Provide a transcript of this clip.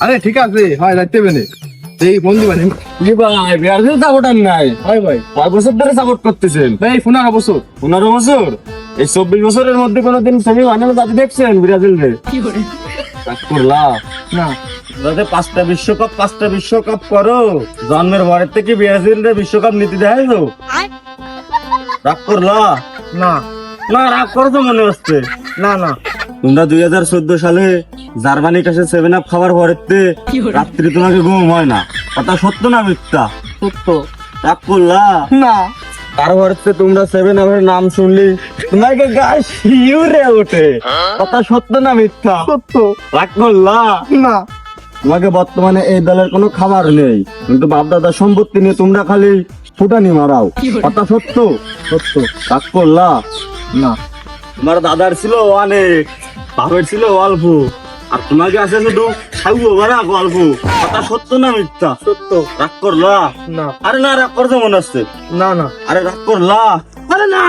আরে ঠিক আছে হয় রাখতে বেনে এই ফোন দিবানি ভাই ব্রাজিল সাপোর্টার নাই হয় ভাই 5 বছর ধরে সাপোর্ট করতেছেন। ভাই 15 বছর 15 বছর, এই 24 বছরের মধ্যে কোনোদিন সেমিফাইনালে যাতে দেখছেন ব্রাজিল রে? করলা না যাতে 5টা বিশ্বকাপ করো, জন্মের পরের থেকে ব্রাজিল রে বিশ্বকাপ নিতে দেখাইছো। রাগ করলা? না না রাগ করছো মনে হচ্ছে। না না তোমরা 2014 সালে জার্মানির কাছে 7 আপ খাবার পরেতে রাত্রি তোমাকে ঘুম হয় না, কথা সত্য না মিথ্যা? সত্য রাগ করলা? না তারপরে তোমরা 7 আপের নাম শুনলি তোমাকে গায়ে শিউরে ওঠে, কথা সত্য না মিথ্যা? সত্য রাগ করলা? না তোমাকে বর্তমানে এই দলের কোনো খাবার নেই, কিন্তু বাপ দাদার সম্পত্তি নিয়ে তোমরা খালি ফুটানি মারাও, কথা সত্য? সত্য রাগ করলা? না তোমার দাদার ছিল অনেক, বাপের ছিল অল্প, আর তোমাকে আছে শুধু খাইবো বারা অল্প, কথা সত্য না মিথ্যা? সত্য রাগ করলা? না আরে না রাগ করতে মনে হচ্ছে। না না আরে রাগ করলা? আরে না